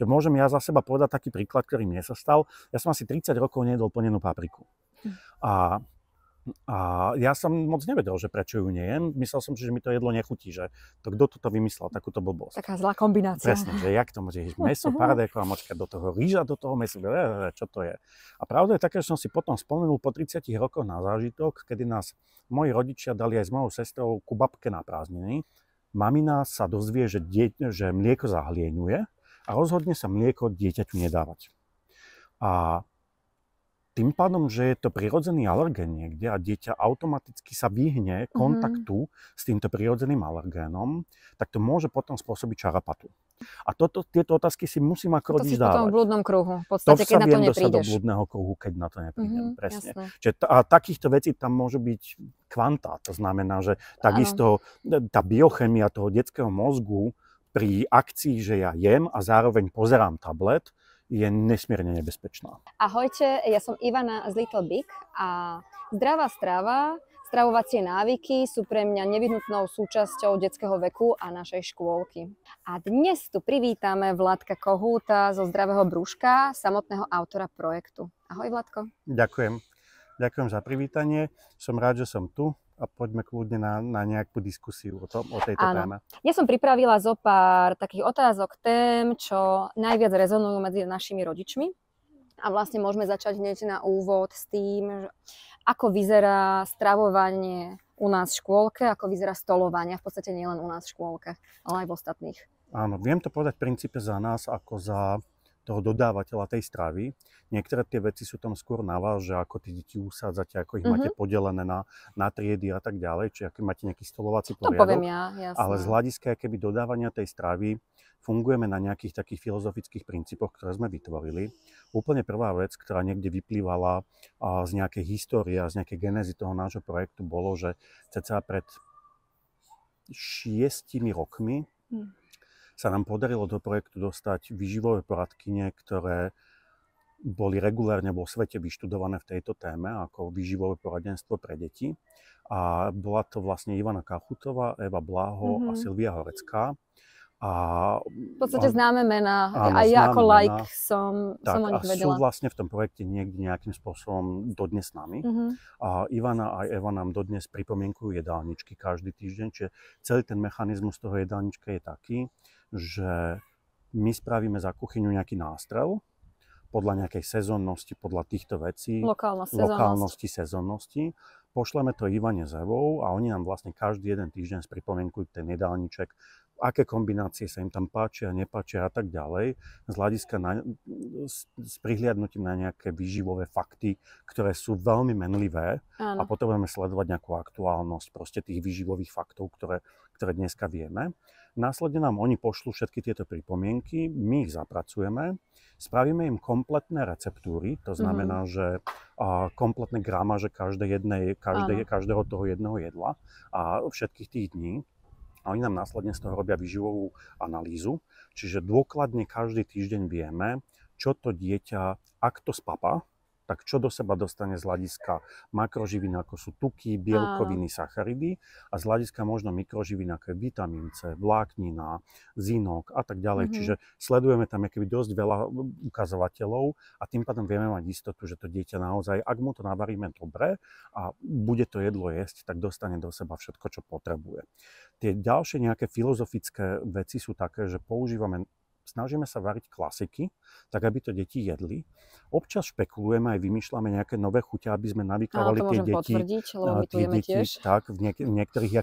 Že môžem ja za seba povedať taký príklad, ktorý mne sa stal. Ja som asi 30 rokov nejedol plnenú papriku. A ja som moc nevedel, že prečo ju nejem. Myslel som si, že mi to jedlo nechutí, že to kto to vymyslel, takúto blbosť. Taká zlá kombinácia. Presne, že jak to môže jesť mäso, paradajková močka, do toho rýža, do toho mäsa, čo to je. A pravda je taká, že som si potom spomenul po 30 rokoch na zážitok, kedy nás moji rodičia dali aj s mojou sestrou ku babke na prázdniny. Mamina sa dozvie, že mlieko zahlieňuje a rozhodne sa mlieko dieťaťu nedávať. A tým pádom, že je to prirodzený alergén niekde a dieťa automaticky sa vyhne kontaktu s týmto prirodzeným alergénom, tak to môže potom spôsobiť čarapatu. A tieto otázky si musím ako rodič dávať. To si potom v blúdnom kruhu, v podstate, keď na to neprídeš. Do blúdneho kruhu, keď na to neprídem, presne. A takýchto vecí tam môže byť kvanta, to znamená, že takisto tá biochemia toho detského mozgu pri akcii, že ja jem a zároveň pozerám tablet, je nesmierne nebezpečná. Ahojte, ja som Ivana z Little Big a zdravá strava, stravovacie návyky sú pre mňa nevyhnutnou súčasťou detského veku a našej škôlky. A dnes tu privítame Vladka Kohúta zo Zdravého brúška, samotného autora projektu. Ahoj Vladko. Ďakujem. Ďakujem za privítanie. Som rád, že som tu. A poďme kľudne na nejakú diskusiu o tejto téme. Ja som pripravila zo pár takých otázok, tém, čo najviac rezonujú medzi našimi rodičmi. A vlastne môžeme začať hneď na úvod s tým, ako vyzerá stravovanie u nás v škôlke, ako vyzerá stolovanie, v podstate nielen u nás v škôlke, ale aj v ostatných. Áno, viem to povedať v princípe za nás, ako za toho dodávateľa tej stravy. Niektoré tie veci sú tam skôr na vás, že ako tie deti usádzate, ako ich máte podelené na triedy a tak ďalej, či aký máte nejaký stolovací poriadok. To poviem ja, jasné. Ale z hľadiska keby dodávania tej stravy fungujeme na nejakých takých filozofických princípoch, ktoré sme vytvorili. Úplne prvá vec, ktorá niekde vyplývala z nejakej histórie a z nejakej genézy toho nášho projektu, bolo, že cca pred 6 rokmi sa nám podarilo do projektu dostať výživové poradkyne, ktoré boli regulárne vo svete vyštudované v tejto téme ako výživové poradenstvo pre deti. A bola to vlastne Ivana Kachutová, Eva Bláho a Silvia Horecká. V podstate známe mená. Aj ja ako laik som o nich vedela. A sú vlastne v tom projekte niekde nejakým spôsobom dodnes s nami. A Ivana a Eva nám dodnes pripomienkujú jedálničky každý týždeň. Čiže celý ten mechanizmus toho jedálnička je taký, že my spravíme za kuchyňu nejaký nástrel podľa nejakej sezónnosti, podľa týchto vecí, lokálnosti, sezónnosti. Pošleme to Ivane s Evou a oni nám vlastne každý jeden týždeň spripomienkujú ten jedálniček, aké kombinácie sa im tam páčia, nepáčia a tak ďalej, z hľadiska s prihliadnutím na nejaké výživové fakty, ktoré sú veľmi menlivé. A potrebujeme sledovať nejakú aktuálnosť proste tých výživových faktov, ktoré dneska vieme. Následne nám oni pošlú všetky tieto pripomienky, my ich zapracujeme, spravíme im kompletné receptúry, to znamená, že kompletné gramáže každého toho jedného jedla a všetkých tých dní. A oni nám následne z toho robia výživovú analýzu, čiže dôkladne každý týždeň vieme, čo to dieťa, ak to spapá, tak čo do seba dostane z hľadiska makroživín, ako sú tuky, bielkoviny, sacharidy a z hľadiska možno mikroživín, ako je vitamín C, vláknina, zinok a tak ďalej. Čiže sledujeme tam dosť veľa ukazovateľov a tým pádom vieme mať istotu, že to dieťa naozaj, ak mu to navaríme dobre a bude to jedlo jesť, tak dostane do seba všetko, čo potrebuje. Tie ďalšie nejaké filozofické veci sú také, že snažíme sa variť klasiky, tak aby to deti jedli. Občas špekulujeme aj vymýšľame nejaké nové chute, aby sme navykávali tie deti. Potvrdiť, lebo my tu jeme tiež. Tak, v niektorých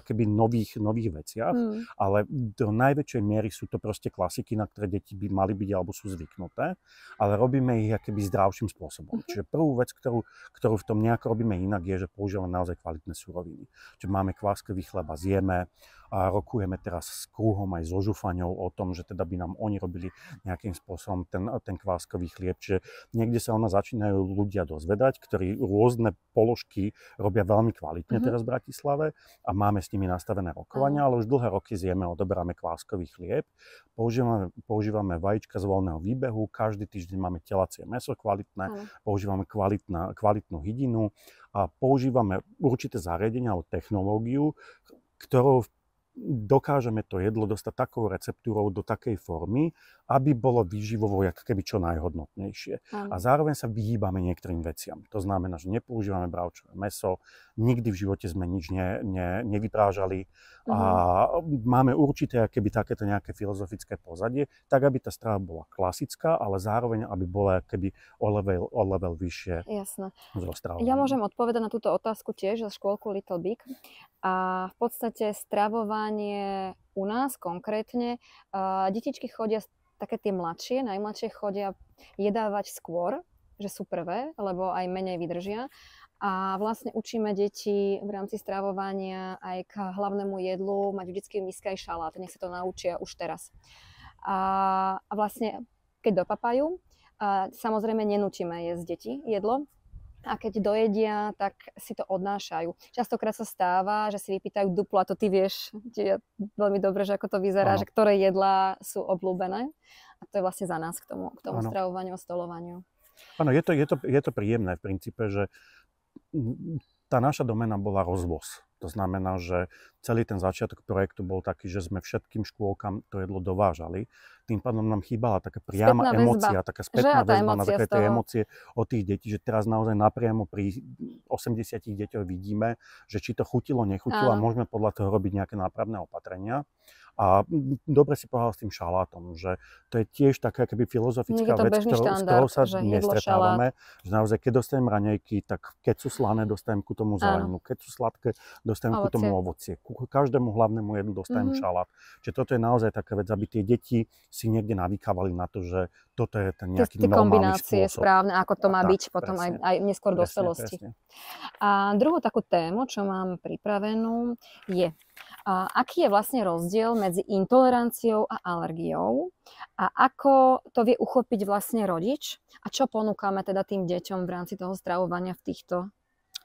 nových veciach, ale do najväčšej miery sú to proste klasiky, na ktoré deti by mali byť alebo sú zvyknuté, ale robíme ich zdravším spôsobom. Čiže prvú vec, ktorú v tom nejako robíme inak, je, že používame naozaj kvalitné suroviny. Čiže máme kváskový chleba, zjeme a rokujeme teraz s Kruhom aj so Žufaňou o tom, že teda by nám oni robili nejakým spôsobom ten kváskový chlieb. Čiže niekde sa o nás začínajú ľudia dozvedať, ktorí rôzne položky robia veľmi kvalitne teraz v Bratislave a máme s nimi nastavené rokovania, ale už dlhé roky zjeme, odoberáme kváskový chlieb, používame vajíčka z voľného výbehu, každý týždeň máme telacie mäso kvalitné, používame kvalitnú hydinu a používame určité zariadenia alebo technológiu, ktorou dokážeme to jedlo dostať takou receptúrou do takej formy, aby bolo výživovo jak keby čo najhodnotnejšie. A zároveň sa vyhýbame niektorým veciam. To znamená, že nepoužívame bravčové mäso, nikdy v živote sme nič nevyprážali a máme určité keby takéto nejaké filozofické pozadie, tak aby tá strava bola klasická, ale zároveň aby bola keby o level vyššie. Jasné. Ja môžem odpovedať na túto otázku tiež za škôlku Little Big. A v podstate stravovanie u nás konkrétne, detičky chodia, také tie mladšie, najmladšie chodia jedávať skôr, že sú prvé, lebo aj menej vydržia. A vlastne učíme deti v rámci stravovania aj k hlavnému jedlu mať vždycky v miske aj šalát, nech sa to naučia už teraz. A vlastne, keď dopapajú, samozrejme nenúčime jesť deti jedlo, a keď dojedia, tak si to odnášajú. Častokrát sa stáva, že si vypýtajú duplo, a to ty vieš veľmi dobre, že ako to vyzerá, že ktoré jedlá sú obľúbené. A to je vlastne za nás k tomu stravovaniu a stolovaniu. Áno, je to príjemné v princípe, že tá naša doména bola rozvoz. To znamená, že celý ten začiatok projektu bol taký, že sme všetkým škôlkam to jedlo dovážali. Tým pádom nám chýbala taká priama emócia, taká spätná väzba na také tie emócie od tých detí, že teraz naozaj napriamo pri 80 deťoch vidíme, že či to chutilo, nechutilo a môžeme podľa toho robiť nejaké nápravné opatrenia. A dobre si povedal s tým šalátom, že to je tiež taká keby filozofická vec, s ktorou sa nestretávame. Že naozaj, keď dostanem raňajky, tak keď sú slané, dostanem ku tomu zeleninu. Keď sú sladké, dostanem ku tomu ovocie. Ku každému hlavnému jedlu dostanem šalát. Čiže toto je naozaj taká vec, aby tie deti si niekde navykávali na to, že toto je ten nejaký normálny spôsob. Tie kombinácie správne, ako to má byť potom aj neskôr do dospelosti. A druhú takú tému, čo mám pripravenú, je aký je vlastne rozdiel medzi intoleranciou a alergiou a ako to vie uchopiť vlastne rodič a čo ponúkame teda tým deťom v rámci toho stravovania v týchto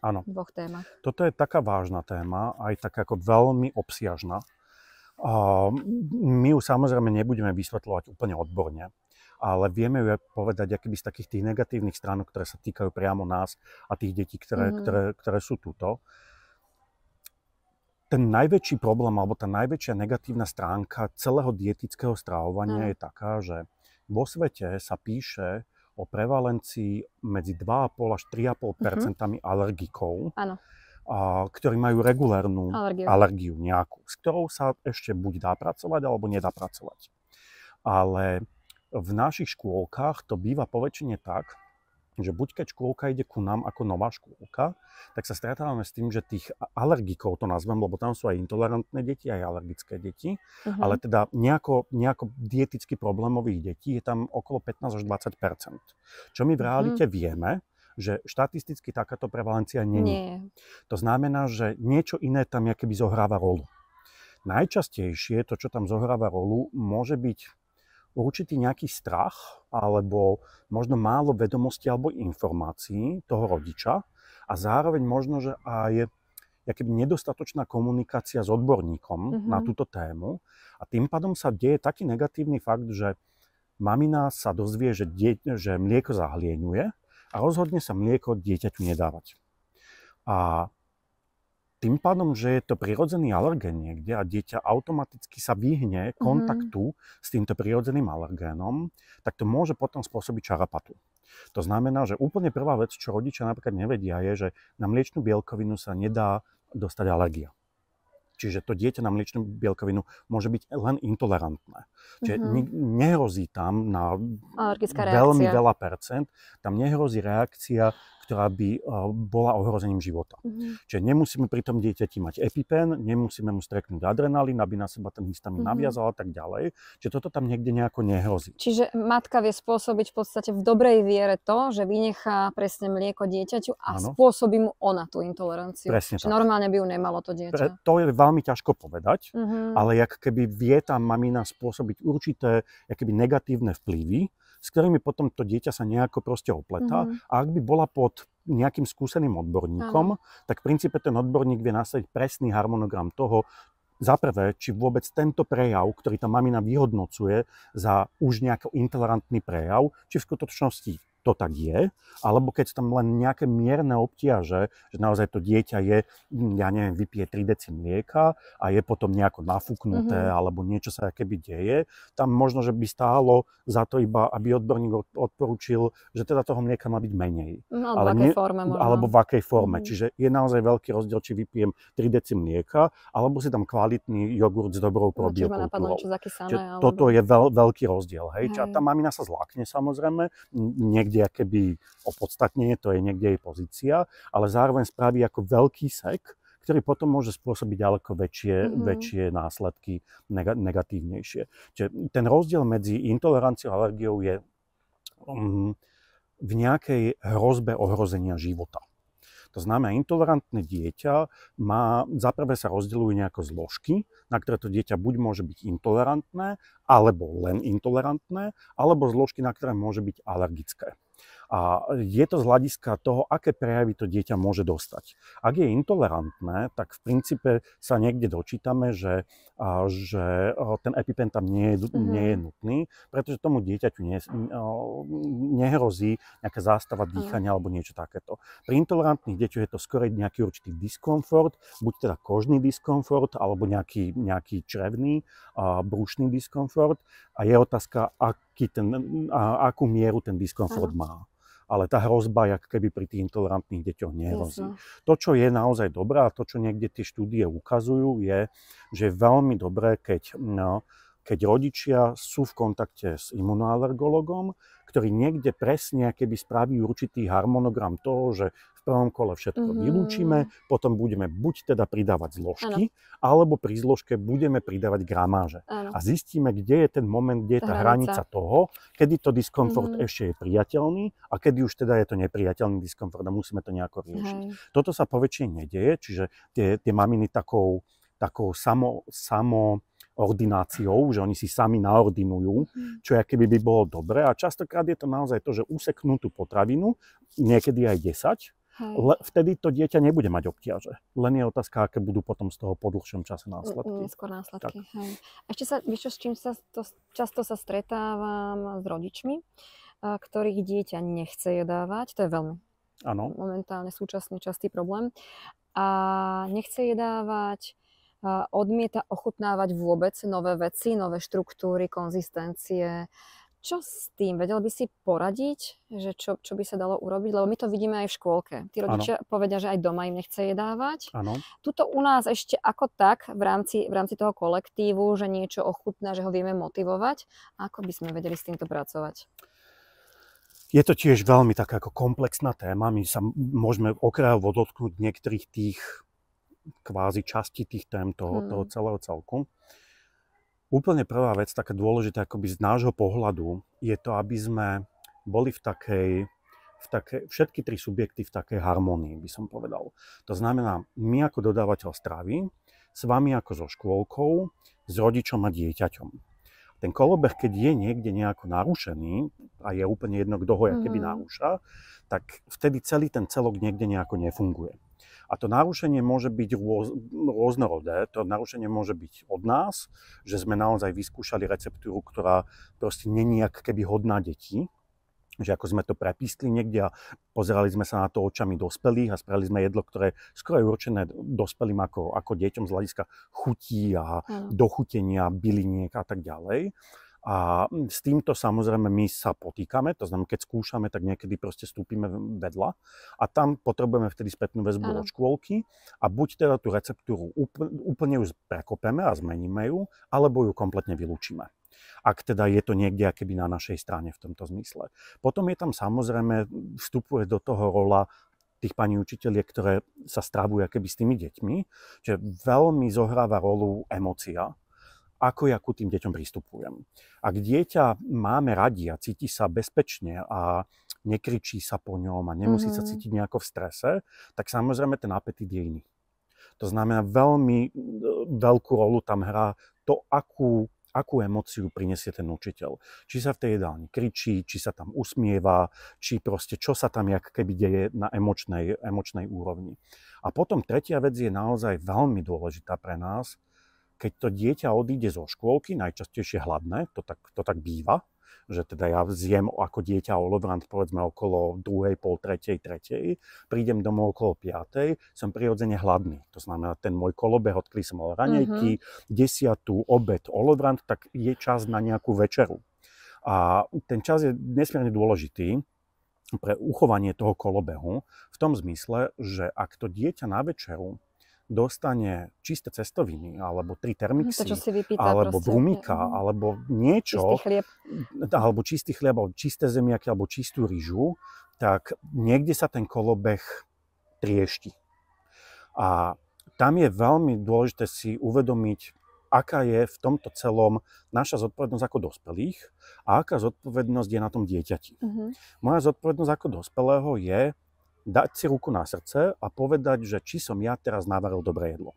dvoch témach? Toto je taká vážna téma, aj taká ako veľmi obsiažná. My ju samozrejme nebudeme vysvetľovať úplne odborne, ale vieme ju povedať akýby z takých tých negatívnych stránok, ktoré sa týkajú priamo nás a tých detí, ktoré sú tuto. Ten najväčší problém, alebo tá najväčšia negatívna stránka celého dietického stravovania je taká, že vo svete sa píše o prevalencii medzi 2,5 až 3,5% alergikov, ktorí majú regulárnu alergiu nejakú, s ktorou sa ešte buď dá pracovať, alebo nedá pracovať. Ale v našich škôlkach to býva poväčšine tak, že buď keď škôlka ide ku nám ako nová škôlka, tak sa stretávame s tým, že tých alergikov, to nazvem, lebo tam sú aj intolerantné deti, aj alergické deti, ale teda nejako dieticky problémových detí je tam okolo 15 až 20%. Čo my v realite vieme, že štatisticky takáto prevalencia nie. To znamená, že niečo iné tam keby zohráva rolu. Najčastejšie to, čo tam zohráva rolu, môže byť určitý nejaký strach alebo možno málo vedomostí alebo informácií toho rodiča a zároveň možno, že aj nedostatočná komunikácia s odborníkom na túto tému a tým pádom sa deje taký negatívny fakt, že mamina sa dozvie, že mlieko zahlieňuje a rozhodne sa mlieko dieťaťu nedávať. A tým pádom, že je to prirodzený alergén niekde a dieťa automaticky sa vyhne kontaktu s týmto prirodzeným alergénom, tak to môže potom spôsobiť čarapatu. To znamená, že úplne prvá vec, čo rodičia napríklad nevedia, je, že na mliečnú bielkovinu sa nedá dostať alergia. Čiže to dieťa na mliečnú bielkovinu môže byť len intolerantné. Čiže nehrozí tam na veľmi veľa percent, tam nehrozí reakcia, ktorá by bola ohrozením života. Čiže nemusíme pri tom dieťati mať EpiPen, nemusíme mu streknúť adrenalín, aby na seba ten histamín naviazal a tak ďalej. Čiže toto tam niekde nejako nehrozí. Čiže matka vie spôsobiť v podstate v dobrej viere to, že vynechá presne mlieko dieťaťu a spôsobí mu ona tú intoleranciu. Presne tak. Normálne by ju nemalo to dieťa. To je veľmi ťažko povedať, ale jak keby vie tá mamina spôsobiť určité negatívne vplyvy, s ktorými potom to dieťa sa nejako proste opletá. A ak by bola pod nejakým skúseným odborníkom, tak v princípe ten odborník vie nastaviť presný harmonogram toho, za prvé, či vôbec tento prejav, ktorý tá mamina vyhodnocuje za už nejaký intolerantný prejav, či v skutočnosti to to tak je, alebo keď tam len nejaké mierne obtiaže, že naozaj to dieťa je, ja neviem, vypije 3 deci mlieka a je potom nejako nafúknuté, alebo niečo sa keby deje, tam možno, že by stálo za to iba, aby odborník odporúčil, že teda toho mlieka má byť menej. Alebo v akej forme možno. Alebo v akej forme. Čiže je naozaj veľký rozdiel, či vypijem 3 deci mlieka, alebo si tam kvalitný jogurt s dobrou probiokultúrou. Toto je veľký rozdiel. Hej? A tá mamina sa zlákne samozrejme, niekde akéby opodstatnenie, to je niekde jej pozícia, ale zároveň spraví ako veľký sek, ktorý potom môže spôsobiť ďaleko väčšie následky negatívnejšie. Čiže ten rozdiel medzi intoleranciou a alergiou je v nejakej hrozbe ohrozenia života. To znamená, intolerantné dieťa za prvé sa rozdeľujú nejako zložky, na ktoré to dieťa buď môže byť intolerantné, alebo len intolerantné, alebo zložky, na ktoré môže byť alergické. A je to z hľadiska toho, aké prejavy to dieťa môže dostať. Ak je intolerantné, tak v princípe sa niekde dočítame, že ten EpiPen tam nie je nutný, pretože tomu dieťaťu nehrozí nejaká zástava dýchania alebo niečo takéto. Pri intolerantných deťoch je to skôr nejaký určitý diskomfort, buď teda kožný diskomfort, alebo nejaký črevný, brušný diskomfort. A je otázka, akú mieru ten diskomfort má. Ale tá hrozba, jak keby pri tých intolerantných deťoch nehrozí. To, čo je naozaj dobré a to, čo niekde tie štúdie ukazujú, je, že je veľmi dobré, keď rodičia sú v kontakte s imunoalergologom, ktorý niekde presne keby spraví určitý harmonogram toho, že v prvom kole všetko vylúčime, potom budeme buď teda pridávať zložky, alebo pri zložke budeme pridávať gramáže. A zistíme, kde je ten moment, kde je tá hranica toho, kedy to diskomfort ešte je priateľný a kedy už teda je to nepriateľný diskomfort a musíme to nejako riešiť. Toto sa poväčšine nedieje, čiže tie maminy takou ordináciou, že oni si sami naordinujú, čo akoby by bolo dobre. A častokrát je to naozaj to, že useknú tú potravinu, niekedy aj 10, vtedy to dieťa nebude mať obťaže. Len je otázka, aké budú potom z toho po dlhšom čase následky. Neskôr následky, hej. Ešte s čím často sa stretávam s rodičmi, ktorých dieťa nechce jedávať. To je veľmi momentálne súčasný častý problém. A nechce jedávať, odmieta ochutnávať vôbec nové veci, nové štruktúry, konzistencie. Čo s tým? Vedel by si poradiť, že čo by sa dalo urobiť? Lebo my to vidíme aj v škôlke. Tí rodičia povedia, že aj doma im nechce jedávať. Tuto u nás ešte ako tak v rámci toho kolektívu, že niečo ochutná, že ho vieme motivovať. Ako by sme vedeli s týmto pracovať? Je to tiež veľmi taká ako komplexná téma. My sa môžeme okrajovo dotknúť niektorých tých kvázi časti tých tém toho celého celku. Úplne prvá vec, taká dôležitá akoby z nášho pohľadu, je to, aby sme boli v takej všetky tri subjekty v takej harmonii, by som povedal. To znamená, my ako dodávateľ stravy, s vami ako so škôlkou, s rodičom a dieťaťom. Ten kolobeh, keď je niekde nejako narušený, a je úplne jedno, kto ho keby narúša, tak vtedy celý ten celok niekde nejako nefunguje. A to narušenie môže byť rôznorodé. To narušenie môže byť od nás, že sme naozaj vyskúšali receptúru, ktorá proste není jak keby hodná detí. Že ako sme to prepískli niekde a pozerali sme sa na to očami dospelých a spravili sme jedlo, ktoré skoro je určené dospelým ako deťom z hľadiska chutí a dochutenia, byliniek a tak ďalej. A s týmto samozrejme my sa potýkame, to znamená, keď skúšame, tak niekedy proste vstúpime vedľa a tam potrebujeme vtedy spätnú väzbu od škôlky a buď teda tú receptúru úplne už prekopeme a zmeníme ju, alebo ju kompletne vylúčime. Ak teda je to niekde akoby na našej strane v tomto zmysle. Potom je tam samozrejme, vstupuje do toho rola tých pani učiteľiek, ktoré sa stravujú akoby s tými deťmi, že veľmi zohráva rolu emócia, ako ja ku tým deťom pristupujem. Ak dieťa máme radi a cíti sa bezpečne a nekričí sa po ňom a nemusí sa cítiť nejako v strese, tak samozrejme ten apetít je iný. To znamená, veľmi veľkú rolu tam hrá to, akú emóciu prinesie ten učiteľ. Či sa v tej jedálni kričí, či sa tam usmieva, či proste čo sa tam jak keby deje na emočnej úrovni. A potom tretia vec je naozaj veľmi dôležitá pre nás. Keď to dieťa odíde zo škôlky, najčastejšie hladné, to tak býva, že teda ja zjem ako dieťa olovrant povedzme okolo 2, pol 3, prídem domov okolo 5, som prirodzene hladný. To znamená, ten môj kolobeh, odkedy som mal raňajky, 10, obed, olovrant, tak je čas na nejakú večeru. A ten čas je nesmierne dôležitý pre uchovanie toho kolobehu v tom zmysle, že ak to dieťa na večeru dostane čisté cestoviny, alebo 3 termixy, alebo brumika, alebo niečo, čistý chlieb, alebo čisté zemiaky, alebo čistú ryžu, tak niekde sa ten kolobeh triešti. A tam je veľmi dôležité si uvedomiť, aká je v tomto celom naša zodpovednosť ako dospelých a aká zodpovednosť je na tom dieťati. Moja zodpovednosť ako dospelého je dať si ruku na srdce a povedať, že či som ja teraz navaril dobré jedlo.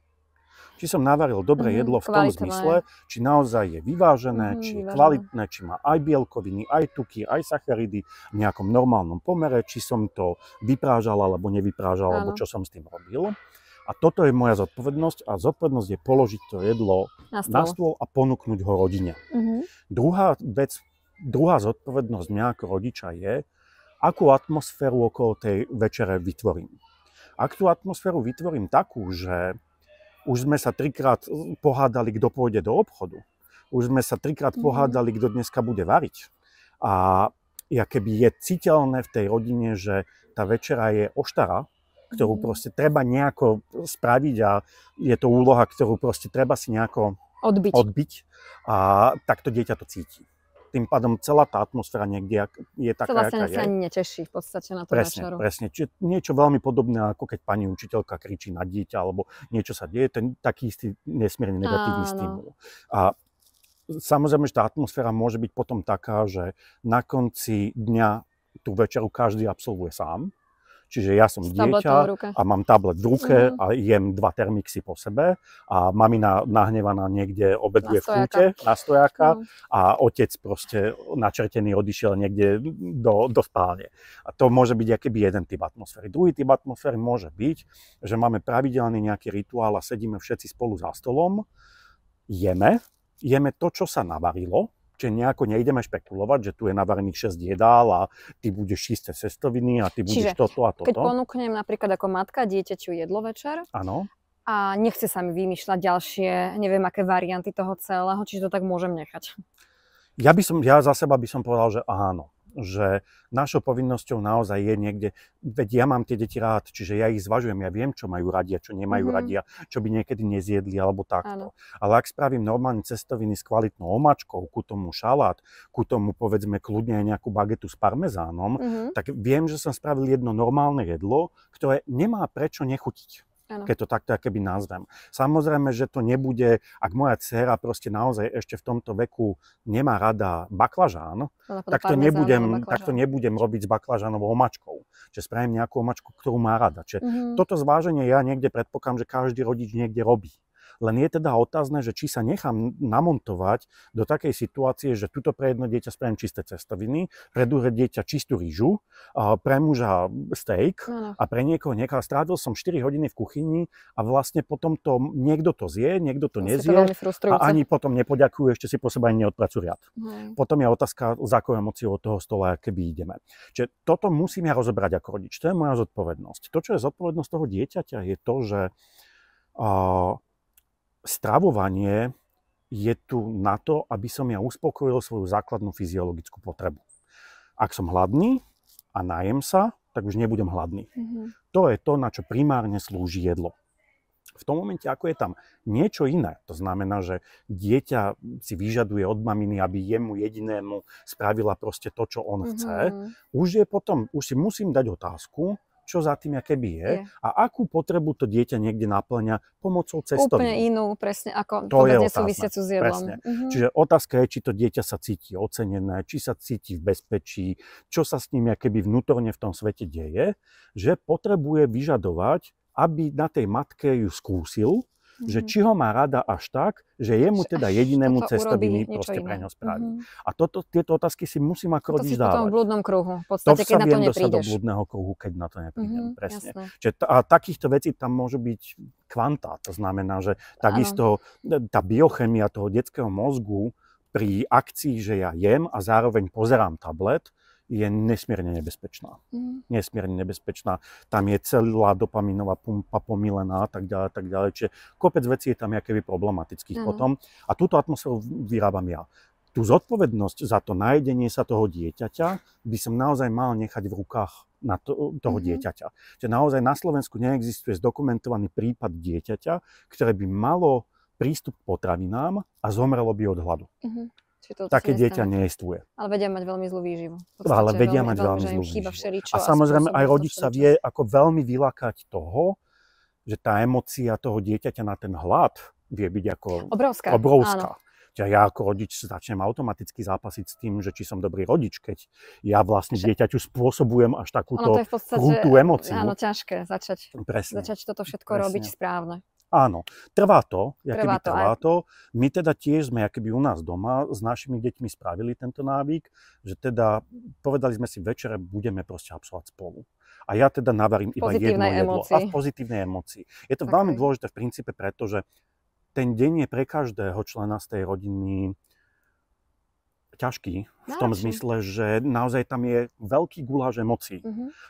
Či som navaril dobré jedlo v tom zmysle, či naozaj je vyvážené, či je kvalitné, či má aj bielkoviny, aj tuky, aj sacharidy v nejakom normálnom pomere, či som to vyprážal alebo nevyprážal, alebo čo som s tým robil. A toto je moja zodpovednosť a zodpovednosť je položiť to jedlo na stôl a ponúknuť ho rodine. Druhá zodpovednosť mňa ako rodiča je, akú atmosféru okolo tej večere vytvorím. Ak tú atmosféru vytvorím takú, že už sme sa 3-krát pohádali, kto pôjde do obchodu, už sme sa 3-krát pohádali, kto dneska bude variť. A keby je citeľné v tej rodine, že tá večera je oštara, ktorú proste treba nejako spraviť a je to úloha, ktorú proste treba si nejako odbiť a tak to dieťa to cíti. Tým pádom celá tá atmosféra niekde je taká, vlastne aká je. Sa ani neteší v podstate na tú večeru. Presne. Čiže niečo veľmi podobné, ako keď pani učiteľka kričí na dieťa, alebo niečo sa deje, ten taký istý nesmierne negatívny stimul. A samozrejme, že tá atmosféra môže byť potom taká, že na konci dňa tú večeru každý absolvuje sám. Čiže ja som dieťa a mám tablet v ruke a jem 2 termixy po sebe a mamina nahnevaná niekde obeduje v kúte na stojáka a otec proste načertený odišiel niekde do spálne. A to môže byť akýby jeden typ atmosféry. Druhý typ atmosféry môže byť, že máme pravidelný nejaký rituál a sedíme všetci spolu za stolom, jeme to, čo sa navarilo. Čiže nejako nejdeme špekulovať, že tu je navarených 6 jedál a ty budeš čisté cestoviny a ty budeš toto a toto. Keď ponúknem napríklad ako matka dieťaťu jedlo večer a nechce sa mi vymýšľať ďalšie, neviem aké varianty toho celého, čiže to tak môžem nechať. Ja za seba by som povedal, že áno. Že našou povinnosťou naozaj je niekde, veď ja mám tie deti rád, čiže ja ich zvažujem, ja viem, čo majú radi a čo nemajú radi a čo by niekedy nezjedli alebo takto. Ale ak spravím normálne cestoviny s kvalitnou omáčkou, ku tomu šalát, ku tomu povedzme kľudne aj nejakú bagetu s parmezánom, tak viem, že som spravil jedno normálne jedlo, ktoré nemá prečo nechutiť. Keď to takto keby nazvem. Samozrejme, že to nebude, ak moja dcéra proste naozaj ešte v tomto veku nemá rada baklažán, tak to nebudem robiť s baklažánovou omáčkou. Čiže spravím nejakú omáčku, ktorú má rada. Čiže toto zváženie ja niekde predpokladám, že každý rodič niekde robí. Len je teda otázne, že či sa nechám namontovať do takej situácie, že tuto pre jedno dieťa spravím čisté cestoviny, pre druhé dieťa čistú rýžu, pre muža steak a pre niekoho nechal. Strávil som 4 hodiny v kuchyni a vlastne potom to niekto to zje, niekto to nezie a ani potom nepoďakujú, ešte si po seba ani neodpracujú riad. Potom je otázka, za akou emóciou od toho stola keby ideme. Čiže toto musím ja rozobrať ako rodič. To je moja zodpovednosť. To, čo je zodpovednosť toho dieťaťa, je to, že stravovanie je tu na to, aby som ja uspokojil svoju základnú fyziologickú potrebu. Ak som hladný a najem sa, tak už nebudem hladný. To je to, na čo primárne slúži jedlo. V tom momente, ako je tam niečo iné, to znamená, že dieťa si vyžaduje od maminy, aby jemu jedinému spravila proste to, čo on chce, už si musím dať otázku, čo za tým keby je a akú potrebu to dieťa niekde naplňa pomocou cestovín. Úplne inú, presne, ako vôbec nesúvisiacu s jedlom. Čiže otázka je, či to dieťa sa cíti ocenené, či sa cíti v bezpečí, čo sa s ním keby vnútorne v tom svete deje, že potrebuje vyžadovať, aby na tej matke ju skúsil, že či ho má rada až tak, že jemu teda jedinému cestoviny proste pre ňo spraví. A tieto otázky si musím ako rodič dávať. To si potom v blúdnom kruhu, v podstate, keď na to neprídeš. Do blúdneho kruhu, keď na to neprídem, presne. Čiže takýchto vecí tam môžu byť kvantá, to znamená, že takisto tá biochemia toho detského mozgu pri akcii, že ja jem a zároveň pozerám tablet, je nesmierne nebezpečná. Nesmierne nebezpečná. Tam je celá dopaminová pumpa pomilená a tak ďalej. Čiže kopec vecí je tam akoby problematických potom. A túto atmosféru vyrábam ja. Tú zodpovednosť za to najedenie sa toho dieťaťa by som naozaj mal nechať v rukách toho dieťaťa. Čiže naozaj na Slovensku neexistuje zdokumentovaný prípad dieťaťa, ktoré by malo prístup k potravinám a zomrelo by od hladu. Také dieťa nejestvuje. Ale vedia mať veľmi zlú výživu. Ale vedia mať veľmi zlú výživu. A samozrejme aj rodič sa vie ako veľmi vylákať toho, že tá emócia toho dieťaťa na ten hlad vie byť ako obrovská. Ja ako rodič začnem automaticky zápasiť s tým, že či som dobrý rodič, keď ja vlastne dieťaťu spôsobujem až takúto krutú emóciu. Áno, ťažké začať toto všetko robiť správne. Áno, trvá to. My teda tiež sme akoby u nás doma s našimi deťmi spravili tento návyk, že teda povedali sme si večere budeme proste absolvovať spolu. A ja teda navarím iba jedno jedlo. A v pozitívnej emócii. Je to veľmi dôležité v princípe, pretože ten deň je pre každého člena z tej rodiny ťažký v tom zmysle, že naozaj tam je veľký guláš emócií.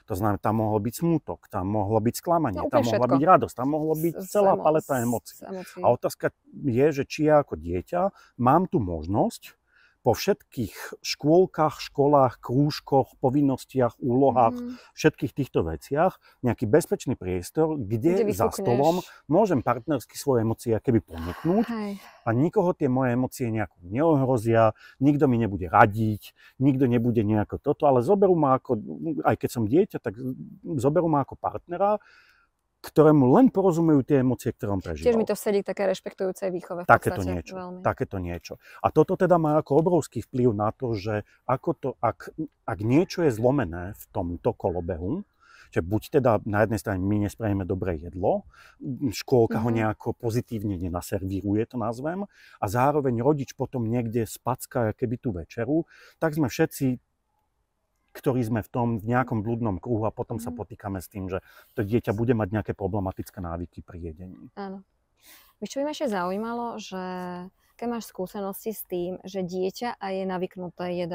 To znamená, tam mohol byť smútok, tam mohlo byť sklamanie, tam mohla byť radosť, tam mohlo byť celá paleta emócií. A otázka je, že či ja ako dieťa mám tu možnosť po všetkých škôlkach, školách, krúžkoch, povinnostiach, úlohách, všetkých týchto veciach nejaký bezpečný priestor, kde za stolom môžem partnersky svoje emócie keby ponúknuť a nikoho tie moje emócie nejako neohrozia, nikto mi nebude radiť, nikto nebude nejako toto, ale zoberú ma ako, aj keď som dieťa, tak zoberú ma ako partnera, ktorému len porozumejú tie emócie, ktoré on prežíval. Tiež mi to sedí také rešpektujúcej výchove. Takéto niečo. A toto teda má ako obrovský vplyv na to, že ak niečo je zlomené v tomto kolobehu, že buď teda na jednej strane my nespravíme dobré jedlo, škôlka ho nejako pozitívne nenaservíruje, to nazvem, a zároveň rodič potom niekde spacká keby tú večeru, tak sme všetci, ktorí sme v nejakom blúdnom kruhu a potom sa potýkame s tým, že to dieťa bude mať nejaké problematické návyky pri jedení. Áno. Víš, čo by ma ešte zaujímalo, že keď máš skúsenosti s tým, že dieťa je navyknuté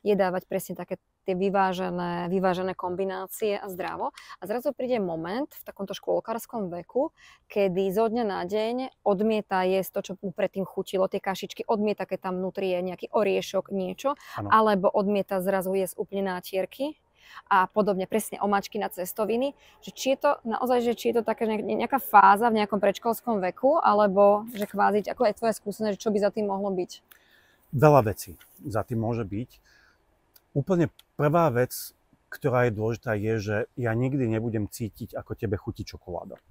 jedávať presne také tie vyvážené kombinácie a zdravo. A zrazu príde moment v takomto škôlkarskom veku, kedy zo dňa na deň odmieta jesť to, čo mu predtým chutilo, tie kašičky, odmieta, keď tam vnútri je nejaký oriešok, niečo, alebo odmieta zrazu jesť úplne nátierky a podobne, presne omáčky na cestoviny. Že či je to naozaj, či je to taká nejaká fáza v nejakom predškolskom veku, alebo že kvázi, ako je tvoja skúsenosť, čo by za tým mohlo byť? Veľa vecí za tým môže byť. Úplne prvá vec, ktorá je dôležitá, je, že ja nikdy nebudem cítiť, ako tebe chutí čokoláda.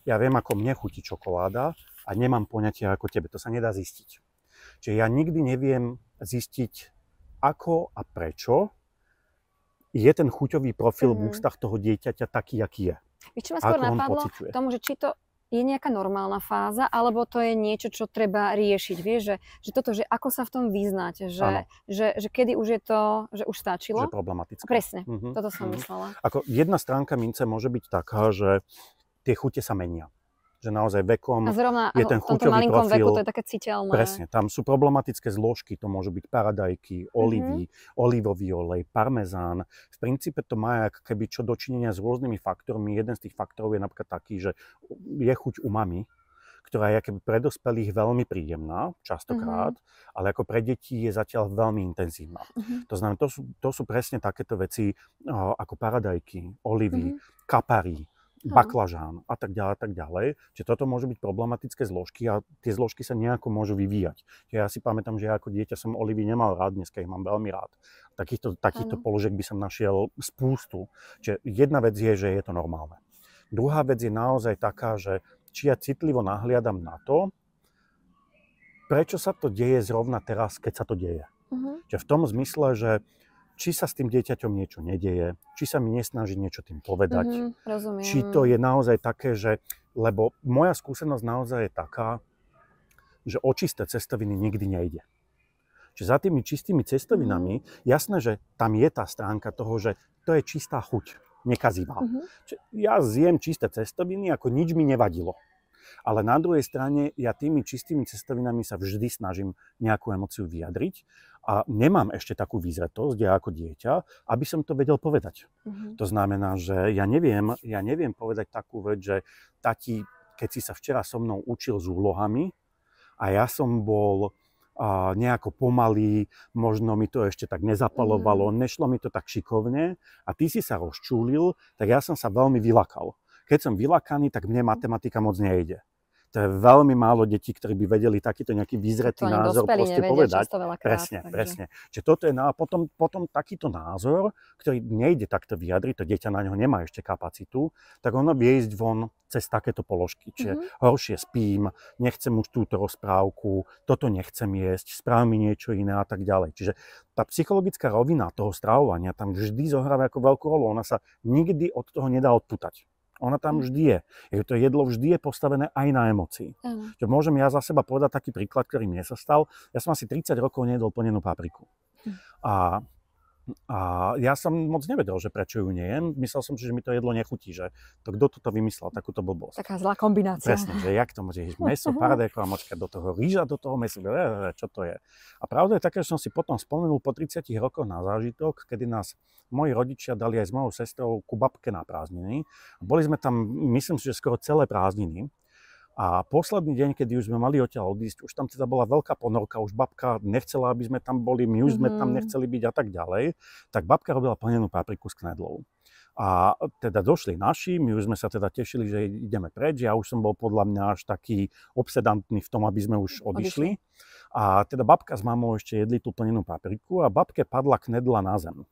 Ja viem, ako mne chutí čokoláda a nemám poňatie ako tebe. To sa nedá zistiť. Čiže ja nikdy neviem zistiť, ako a prečo je ten chuťový profil v ústach toho dieťaťa taký, aký je. Víš, čo ma skôr napadlo tomu, že či to je nejaká normálna fáza, alebo to je niečo, čo treba riešiť. Vieš, že toto, že ako sa v tom vyznať, že kedy už je to, že už stačilo. Že problematické. Presne, toto som myslela. Ako jedna stránka mince môže byť taká, že tie chute sa menia. Že naozaj vekom je ten chuťový profil. Veku to je také citeľné. Presne, tam sú problematické zložky, to môžu byť paradajky, olivy, olivový olej, parmezán. V princípe to má keby čo dočinenia s rôznymi faktormi. Jeden z tých faktorov je napríklad taký, že je chuť umami, ktorá je pre dospelých veľmi príjemná, častokrát, ale ako pre deti je zatiaľ veľmi intenzívna. To znamená, to sú presne takéto veci ako paradajky, olivy, kapary, baklažán a tak ďalej. Čiže toto môžu byť problematické zložky a tie zložky sa nejako môžu vyvíjať. Ja si pamätám, že ja ako dieťa som olivy nemal rád, dneska ich mám veľmi rád. Takýchto položiek by som našiel spústu. Čiže jedna vec je, že je to normálne. Druhá vec je naozaj taká, že či ja citlivo nahliadam na to, prečo sa to deje zrovna teraz, keď sa to deje. Čiže v tom zmysle, že či sa s tým dieťaťom niečo nedeje, či sa mi nesnaží niečo tým povedať. Rozumiem. Či to je naozaj také, že... Lebo moja skúsenosť naozaj je taká, že o čisté cestoviny nikdy nejde. Čiže za tými čistými cestovinami, jasné, že tam je tá stránka toho, že to je čistá chuť, nekazivá. Ja zjem čisté cestoviny, ako nič mi nevadilo. Ale na druhej strane ja tými čistými cestovinami sa vždy snažím nejakú emóciu vyjadriť a nemám ešte takú výzretosť, ja ako dieťa, aby som to vedel povedať. To znamená, že ja neviem povedať takú vec, že tati, keď si sa včera so mnou učil s úlohami a ja som bol nejako pomalý, možno mi to ešte tak nezapalovalo, nešlo mi to tak šikovne a ty si sa rozčúlil, tak ja som sa veľmi vylakal. Keď som vylakaný, tak mne matematika moc nejde. To je veľmi málo detí, ktorí by vedeli takýto nejaký vyzretý názor proste povedať. Presne. Čiže toto je potom takýto názor, ktorý nejde takto vyjadriť, to dieťa na ňo nemá ešte kapacitu, tak ono vie ísť von cez takéto položky. Čiže horšie spím, nechcem už túto rozprávku, toto nechcem jesť, správ mi niečo iné a tak ďalej. Čiže tá psychologická rovina toho stravovania tam vždy zohráva ako veľkú rolu. Ona sa nikdy od toho nedá odpútať. Ona tam vždy je. To jedlo vždy je postavené aj na emócii. Čo môžem ja za seba povedať taký príklad, ktorý mne sa stal. Ja som asi 30 rokov nejedol plnenú papriku. A ja som moc nevedel, že prečo ju nejem. Myslel som si, že mi to jedlo nechutí, že to kto toto vymyslel, takúto blbosť. Taká zlá kombinácia. Presne, že jak to môže jesť mäso, paradajková močka do toho, rýža do toho mäsa, čo to je. A pravda je také, že som si potom spomenul po 30 rokoch na zážitok, kedy nás moji rodičia dali aj s mojou sestrou ku babke na prázdniny. Boli sme tam, myslím si, že skoro celé prázdniny. A posledný deň, kedy už sme mali odtiaľ odísť, už tam teda bola veľká ponorka, už babka nechcela, aby sme tam boli, my už sme tam nechceli byť a tak ďalej, tak babka robila plnenú papriku s knedlou. A teda došli naši, my už sme sa teda tešili, že ideme preč, ja už som bol podľa mňa až taký obsedantný v tom, aby sme už odišli. A teda babka s mamou ešte jedli tú plnenú papriku a babke padla knedla na zem.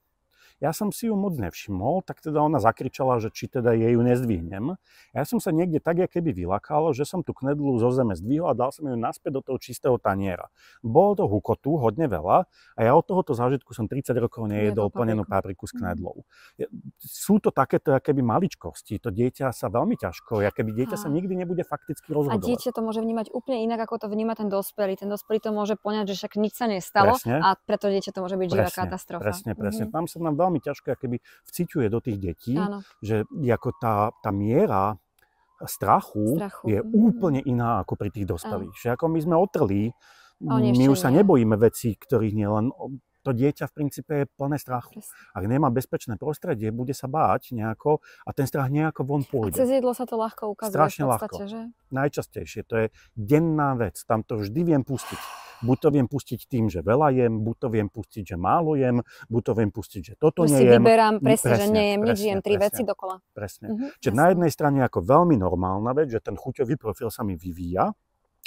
Ja som si ju moc nevšimol, tak teda ona zakričala, že či teda jej ju nezdvihnem. Ja som sa niekde tak keby vylakal, že som tú knedlu zo zeme zdvihol a dal som ju naspäť do toho čistého taniera. Bolo to hukotu, hodne veľa a ja od tohoto zážitku som 30 rokov nejedol plnenú papriku s knedlou. Sú to takéto keby maličkosti, to dieťa sa veľmi ťažko, keby dieťa sa nikdy nebude fakticky rozhodovať. A dieťa to môže vnímať úplne inak, ako to vníma ten dospelý. Ten dospelý to môže poňať, že však nič sa nestalo a preto dieťa to môže byť živá katastrofa. Presne. Tam sa nám veľmi ťažko keby vciťuje do tých detí, že ako tá miera strachu je úplne iná ako pri tých dospelých. Že ako my sme otrlí, my už sa nebojíme vecí, ktorých nielen to dieťa v princípe je plné strachu. Ak nemá bezpečné prostredie, bude sa báť nejako a ten strach nejako von pôjde. A cez jedlo sa to ľahko ukazuje. Strašne v podstate, ľahko. Že? Najčastejšie. To je denná vec. Tam to vždy viem pustiť. Buď to viem pustiť tým, že veľa jem, buď to viem pustiť, že málo jem, buď to viem pustiť, že toto nejem. Že si vyberám presne, že nejem nič, jem 3 veci dokola. Presne. Čiže na jednej strane ako veľmi normálna vec, že ten chuťový profil sa mi vyvíja.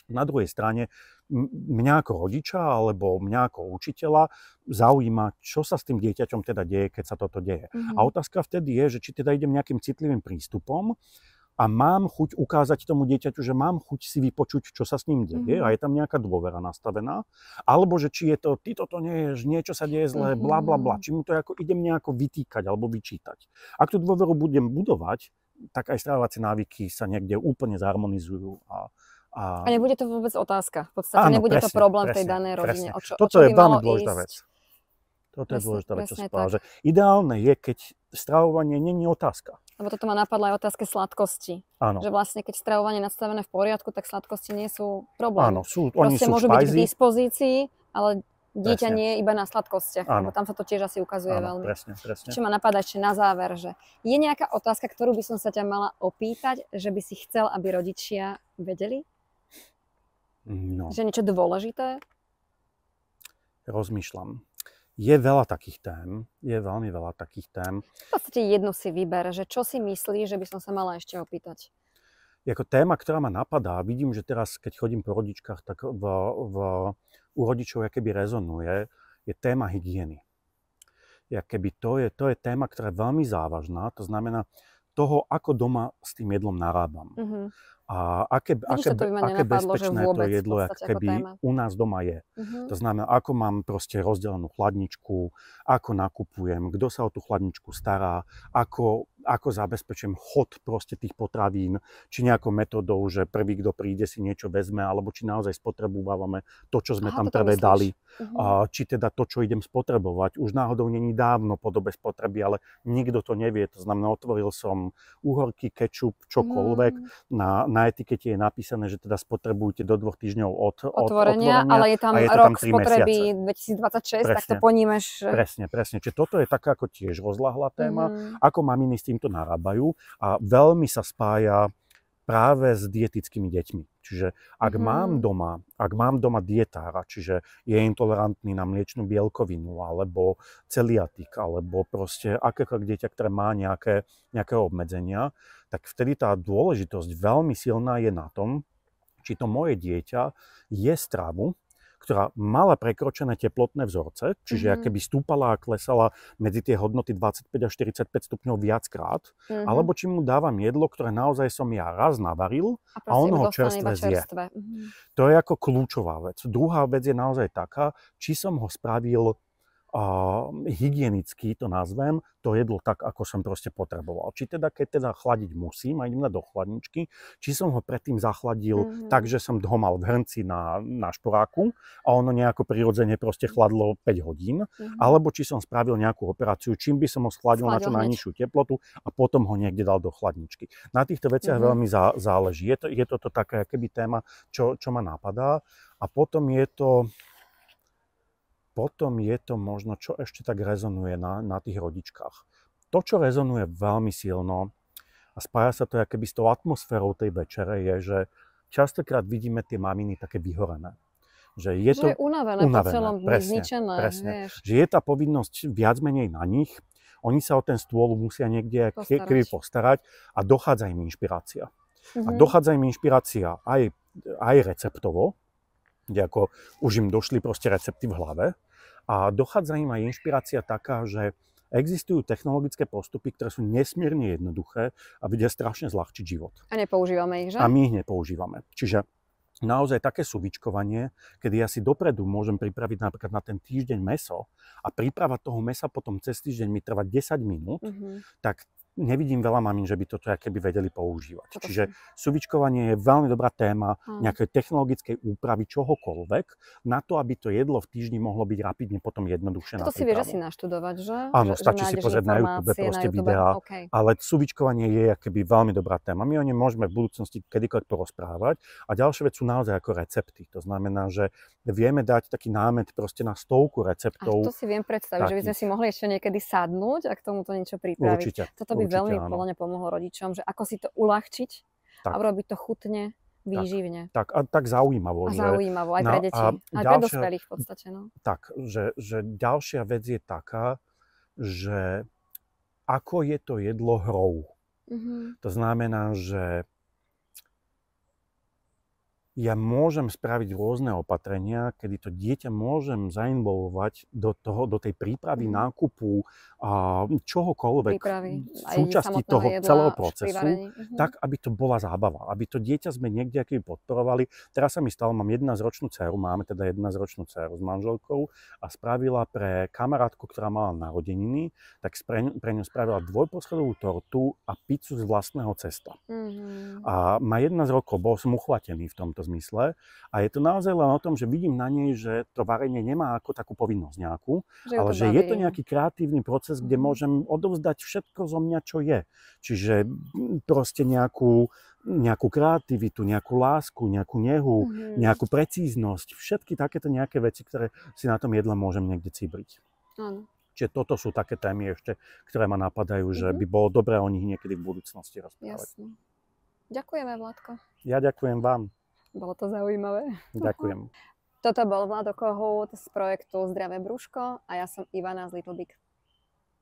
Na druhej strane mňa ako rodiča alebo mňa ako učiteľa zaujíma, čo sa s tým dieťaťom teda deje, keď sa toto deje. A otázka vtedy je, že či teda idem nejakým citlivým prístupom a mám chuť ukázať tomu dieťaťu, že mám chuť si vypočuť, čo sa s ním deje a je tam nejaká dôvera nastavená, alebo že či je to, ty toto neješ, niečo sa deje zle, bla bla bla, či mu to ako idem nejako vytýkať alebo vyčítať. Ak tú dôveru budem budovať, tak aj stravovacie návyky sa niekde úplne zharmonizujú a nebude to vôbec otázka. V podstate nebude to problém v tej danej rodine. Toto je veľmi dôležitá vec. Toto je dôležitá vec, čo si povedal, že ideálne je, keď stravovanie nie je otázka. Lebo toto ma napadlo aj otázke sladkosti. Áno. Že vlastne, keď stravovanie je nastavené v poriadku, tak sladkosti nie sú problém. Áno, oni sú môžu byť k dispozícii, ale dieťa nie je iba na sladkostiach. Lebo tam sa to tiež asi ukazuje veľmi. Presne. Čo ma napadá ešte na záver, že je nejaká otázka, ktorú by som sa ťa mala opýtať, že by si chcel, aby rodičia vedeli? No. Že niečo dôležité? Rozmýšľam. Je veľa takých tém, je veľmi veľa takých tém. V podstate jednu si vyber, že čo si myslíš, že by som sa mala ešte opýtať? Ako téma, ktorá ma napadá, vidím, že teraz, keď chodím po rodičkách, tak u rodičov keby rezonuje, je téma hygieny. To je téma, ktorá je veľmi závažná, to znamená toho, ako doma s tým jedlom narábam. A aké bezpečné to jedlo, keby u nás doma je. To znamená, ako mám proste rozdelenú chladničku, ako nakupujem, kto sa o tú chladničku stará, ako ako zabezpečím chod proste tých potravín, či nejakou metodou, že prvý, kto príde, si niečo vezme, alebo či naozaj spotrebujeme to, čo sme tam prvé dali. Či teda to, čo idem spotrebovať, už náhodou není dávno po dobe spotreby, ale nikto to nevie. To znamená, otvoril som uhorky, kečup, čokoľvek. Na etikete je napísané, že teda spotrebujete do 2 týždňov od otvorenia, ale je tam rok spotreby 2026, tak to ponímeš. Presne. Čiže toto je taká ako tiež rozľahlá téma, ako maminy s týmto narábajú a veľmi sa spája práve s dietickými deťmi. Čiže ak mám doma dietára, čiže je intolerantný na mliečnú bielkovinu, alebo celiatik, alebo proste akékoľvek dieťa, ktoré má nejaké obmedzenia, tak vtedy tá dôležitosť veľmi silná je na tom, či to moje dieťa je stravu, ktorá mala prekročené teplotné vzorce, čiže keby stúpala a klesala medzi tie hodnoty 25 až 45 stupňov viackrát, alebo či mu dávam jedlo, ktoré naozaj som ja raz navaril a on ho čerstvé zje. To je ako kľúčová vec. Druhá vec je naozaj taká, či som ho spravil hygienicky, to nazvem, to jedlo tak, ako som proste potreboval. Či teda, keď teda chladiť musím a idem do chladničky, či som ho predtým zachladil tak, že som ho mal v hrnci na šporáku a ono nejako prirodzene proste chladlo 5 hodín, alebo či som spravil nejakú operáciu, čím by som ho schladil na čo najnižšiu teplotu a potom ho niekde dal do chladničky. Na týchto veciach veľmi záleží. Je to také akoby téma, čo ma napadá. A potom je to možno, čo ešte tak rezonuje na tých rodičkách. To, čo rezonuje veľmi silno a spája sa to akoby s tou atmosférou tej večere, je, že častokrát vidíme tie maminy také vyhorené. Že je to unavené po celom dni, zničené. Presne. Že je tá povinnosť viac menej na nich. Oni sa o ten stôl musia niekde postarať a dochádza im inšpirácia. A dochádza im inšpirácia aj receptovo, kde ako už im došli proste recepty v hlave a dochádza im aj inšpirácia taká, že existujú technologické postupy, ktoré sú nesmierne jednoduché a vedia strašne zľahčiť život. A nepoužívame ich, že? A my ich nepoužívame. Čiže naozaj také súvičkovanie, kedy ja si dopredu môžem pripraviť napríklad na ten týždeň mäso a príprava toho mäsa potom cez týždeň mi trvá 10 minút, tak nevidím veľa mamín, že by toto keby vedeli používať. Čiže súvičkovanie je veľmi dobrá téma nejakej technologickej úpravy čohokoľvek na to, aby to jedlo v týždni mohlo byť rapidne potom jednoduchšie na prípravu. To si vieš asi naštudovať, že? Áno, stačí si pozrieť na YouTube proste videá, ale súvičkovanie je keby veľmi dobrá téma. My o nej môžeme v budúcnosti kedykoľvek porozprávať a ďalšia vec sú naozaj ako recepty. To znamená, že vieme dať taký námet proste na 100 receptov. A to si viem predstaviť, že by sme si mohli ešte niekedy sadnúť a k tomuto niečo pripraviť. Určite. Veľmi podľa mňa pomohlo rodičom, že ako si to uľahčiť a urobiť to chutne, výživne. Tak zaujímavo. A zaujímavo aj pre deti, aj pre dospelých v podstate. No. Tak, že ďalšia vec je taká, že ako je to jedlo hrou. To znamená, že ja môžem spraviť rôzne opatrenia, kedy to dieťa môžem zainvolovať do tej prípravy nákupu čohokoľvek, súčasti toho celého procesu, tak, aby to bola zábava, aby to dieťa sme niekde podporovali. Teraz sa mi stalo, mám 11-ročnú dceru, máme teda 11-ročnú dceru s manželkou a spravila pre kamarátku, ktorá mala narodeniny, tak pre ňu spravila 2-poschodovú tortu a pizzu z vlastného cesta. A má 11 rokov, bol som uchvatený v tomto zmysle. A je to naozaj len o tom, že vidím na nej, že to varenie nemá ako takú povinnosť nejakú, ale že je to nejaký kreatívny proces, kde môžem odovzdať všetko zo mňa, čo je. Čiže proste nejakú kreativitu, nejakú lásku, nejakú nehu, nejakú precíznosť, všetky takéto nejaké veci, ktoré si na tom jedle môžem niekde cibriť. Čiže toto sú také témy ešte, ktoré ma napadajú, že by bolo dobré o nich niekedy v budúcnosti rozprávať. Jasne. Ďakujeme, Vladko. Ja ďakujem vám. Bolo to zaujímavé. Ďakujem. Toto bol Vlado Kohút z projektu Zdravé brúško a ja som Ivana z Little Big